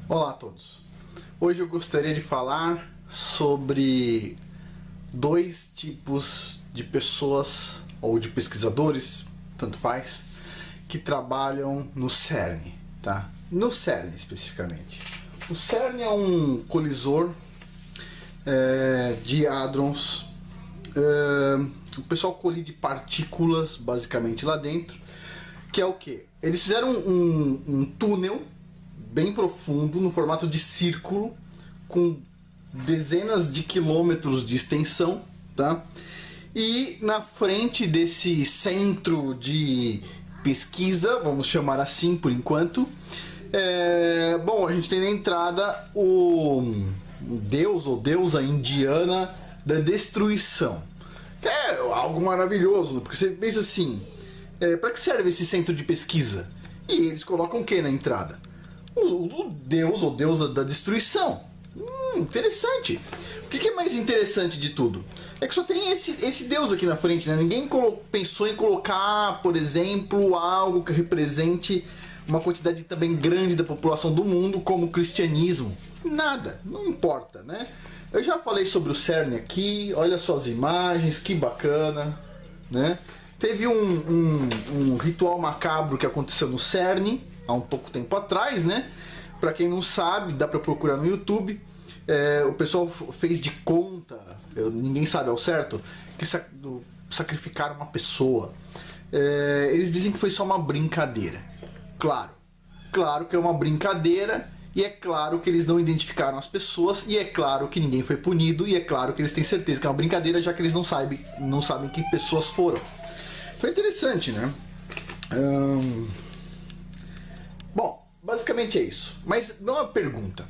Olá a todos. Hoje eu gostaria de falar sobre dois tipos de pessoas ou de pesquisadores, tanto faz, que trabalham no CERN, tá? No CERN especificamente. O CERN é um colisor de hadrons. O pessoal colide partículas basicamente lá dentro, que é o que? Eles fizeram um túnel bem profundo, no formato de círculo, com dezenas de quilômetros de extensão, tá? E na frente desse centro de pesquisa, vamos chamar assim por enquanto, bom, a gente tem na entrada o deus ou deusa indiana da destruição. Que é algo maravilhoso, porque você pensa assim, para que serve esse centro de pesquisa? E eles colocam o que na entrada? O deus ou deusa da destruição. Interessante. O que é mais interessante de tudo? É que só tem esse deus aqui na frente, né? Ninguém pensou em colocar, por exemplo, algo que represente uma quantidade também grande da população do mundo, como o cristianismo. Nada, não importa, né? Eu já falei sobre o CERN aqui, olha só as imagens, que bacana, né? Teve um ritual macabro que aconteceu no CERN há um pouco tempo atrás, né? Pra quem não sabe, dá pra procurar no YouTube. O pessoal fez de conta, ninguém sabe ao certo, que sacrificaram uma pessoa. Eles dizem que foi só uma brincadeira. Claro que é uma brincadeira, e é claro que eles não identificaram as pessoas, e é claro que ninguém foi punido, e é claro que eles têm certeza que é uma brincadeira, já que eles não sabem que pessoas foram. Então é interessante, né? Bom, basicamente é isso. Mas dá uma pergunta.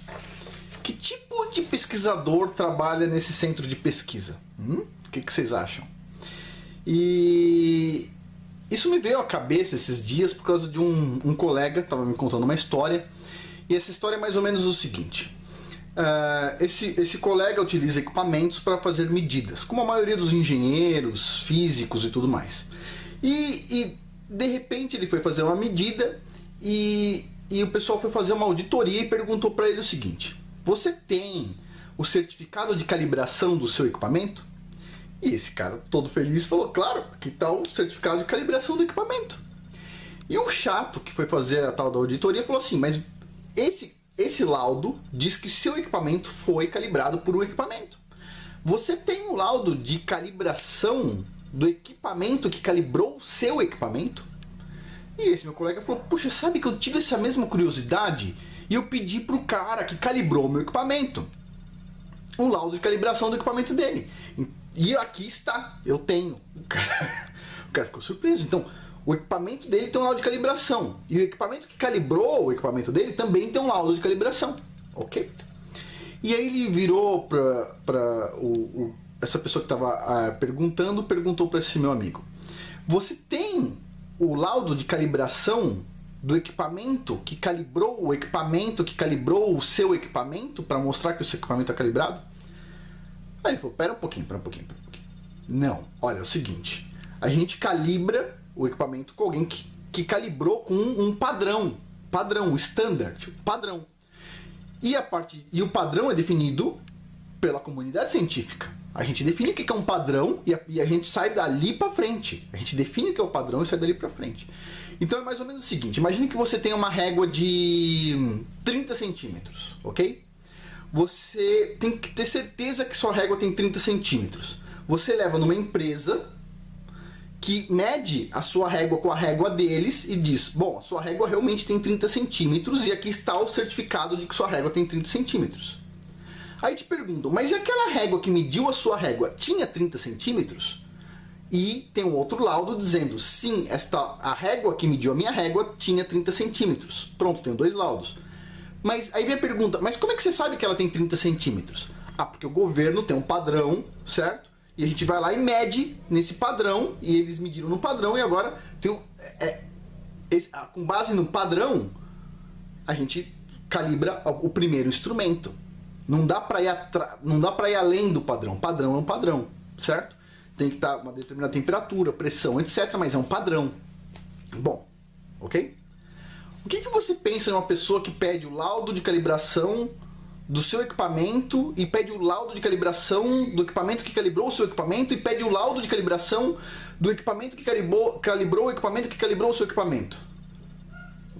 Que tipo de pesquisador trabalha nesse centro de pesquisa? O que vocês acham? E isso me veio à cabeça esses dias por causa de um colega estava me contando uma história. E essa história é mais ou menos o seguinte. Esse colega utiliza equipamentos para fazer medidas, como a maioria dos engenheiros, físicos e tudo mais. E de repente ele foi fazer uma medida e o pessoal foi fazer uma auditoria e perguntou para ele o seguinte: você tem o certificado de calibração do seu equipamento? E esse cara, todo feliz, falou: claro, aqui está o certificado de calibração do equipamento. E o chato que foi fazer a tal da auditoria falou assim: mas esse laudo diz que seu equipamento foi calibrado por um equipamento. Você tem um laudo de calibração do equipamento que calibrou o seu equipamento? E esse meu colega falou: puxa, sabe que eu tive essa mesma curiosidade e eu pedi pro cara que calibrou o meu equipamento o laudo de calibração do equipamento dele. E aqui está, eu tenho. O cara ficou surpreso. Então, o equipamento dele tem um laudo de calibração. E o equipamento que calibrou o equipamento dele também tem um laudo de calibração. Ok? E aí ele virou para essa pessoa que estava perguntou para esse meu amigo: você tem o laudo de calibração do equipamento que calibrou o equipamento que calibrou o seu equipamento para mostrar que o seu equipamento é calibrado? Aí ele falou: pera um pouquinho. Não, olha, é o seguinte, a gente calibra o equipamento com alguém que calibrou com um padrão, standard, padrão. E o padrão é definido pela comunidade científica. A gente define o que é um padrão e a gente sai dali para frente. A gente define o que é o padrão e sai dali para frente. Então é mais ou menos o seguinte: imagine que você tem uma régua de 30 centímetros, ok? Você tem que ter certeza que sua régua tem 30 centímetros. Você leva numa empresa que mede a sua régua com a régua deles e diz: bom, a sua régua realmente tem 30 centímetros e aqui está o certificado de que sua régua tem 30 centímetros. Aí te perguntam: mas e aquela régua que mediu a sua régua tinha 30 centímetros? E tem um outro laudo dizendo: sim, a régua que mediu a minha régua tinha 30 centímetros. Pronto, tem dois laudos. Mas aí vem a pergunta: mas como é que você sabe que ela tem 30 centímetros? Porque o governo tem um padrão, certo? E a gente vai lá e mede nesse padrão, e eles mediram no padrão, e agora tem com base no padrão, a gente calibra o primeiro instrumento. Não dá para ir além do padrão. Padrão é um padrão, certo? Tem que estar uma determinada temperatura, pressão, etc. Mas é um padrão. Bom, ok? O que você pensa em uma pessoa que pede o laudo de calibração do seu equipamento e pede o laudo de calibração do equipamento que calibrou o seu equipamento e pede o laudo de calibração do equipamento que calibrou o equipamento que calibrou o seu equipamento?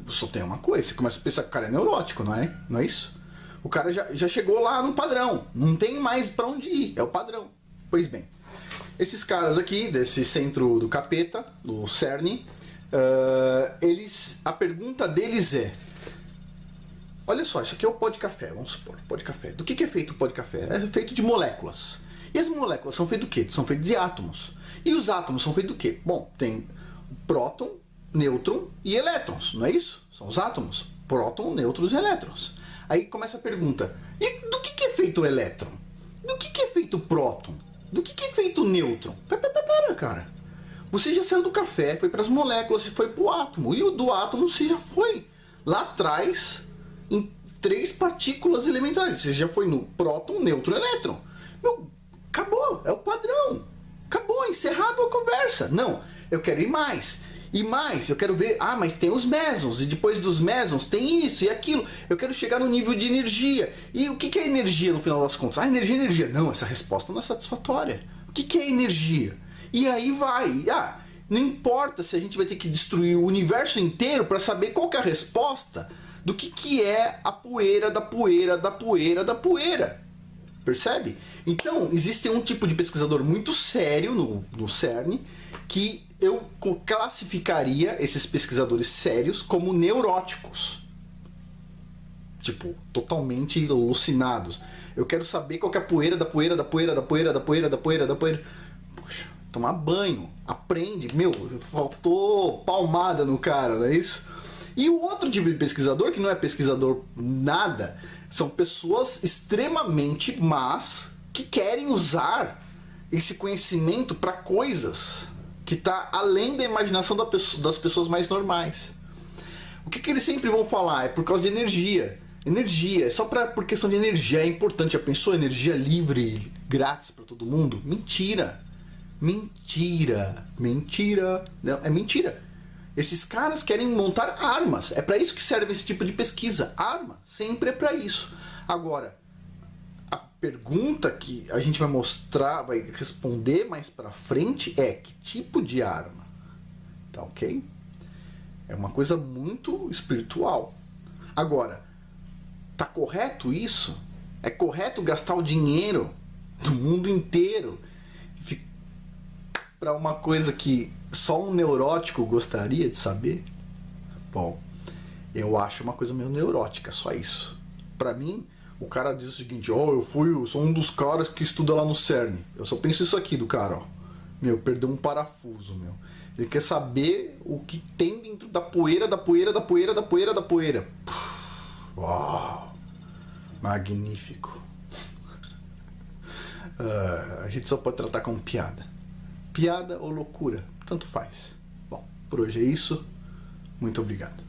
Só tem uma coisa, você começa a pensar que o cara é neurótico, não é? Não é isso? O cara já chegou lá no padrão, não tem mais pra onde ir, é o padrão. Pois bem, esses caras aqui, desse centro do capeta, do CERN, a pergunta deles é: olha só, isso aqui é o pó de café, vamos supor, pó de café. Do que é feito o pó de café? É feito de moléculas. E as moléculas são feitas do quê? São feitas de átomos. E os átomos são feitos do quê? Bom, tem próton, nêutron e elétrons, não é isso? São os átomos. Próton, nêutrons e elétrons. Aí começa a pergunta: e do que é feito o elétron? Do que é feito o próton? Do que é feito o nêutron? Pera, cara. Você já saiu do café, foi para as moléculas, foi para o átomo. E o do átomo você já foi lá atrás em 3 partículas elementares. Você já foi no próton, nêutron e elétron. Meu, acabou, é o padrão. Acabou, encerrado a conversa. Não, eu quero ir mais. E mais, eu quero ver, mas tem os mesons, e depois dos mesons tem isso e aquilo. Eu quero chegar no nível de energia. E o que é energia no final das contas? Energia é energia. Não, essa resposta não é satisfatória. O que é energia? E aí vai. Não importa se a gente vai ter que destruir o universo inteiro para saber qual que é a resposta do que é a poeira da poeira da poeira da poeira. Percebe? Então, existe um tipo de pesquisador muito sério no CERN que eu classificaria esses pesquisadores sérios como neuróticos. Tipo, totalmente alucinados. Eu quero saber qual que é a poeira da poeira da poeira da poeira da poeira da poeira da poeira. Poxa, tomar banho, aprende. Meu, faltou palmada no cara, não é isso? E o outro tipo de pesquisador, que não é pesquisador nada, são pessoas extremamente más que querem usar esse conhecimento para coisas que está além da imaginação das pessoas mais normais. O que eles sempre vão falar? É por causa de energia. Energia, é só por questão de energia, é importante. Já pensou energia livre, grátis para todo mundo? Mentira. Mentira. Mentira. Não, é mentira. Esses caras querem montar armas. É para isso que serve esse tipo de pesquisa. Arma, sempre é para isso. Agora, a pergunta que a gente vai mostrar, vai responder mais para frente é: que tipo de arma? Tá ok? É uma coisa muito espiritual. Agora, tá correto isso? É correto gastar o dinheiro do mundo inteiro para uma coisa que só um neurótico gostaria de saber? Bom, eu acho uma coisa meio neurótica, só isso. Para mim, o cara diz o seguinte: eu sou um dos caras que estuda lá no CERN. Eu só penso isso aqui do cara, ó. Meu, perdeu um parafuso, meu. Ele quer saber o que tem dentro da poeira, da poeira, da poeira, da poeira, da poeira. Uau! Magnífico. A gente só pode tratar como piada. Piada ou loucura, tanto faz. Bom, por hoje é isso. Muito obrigado.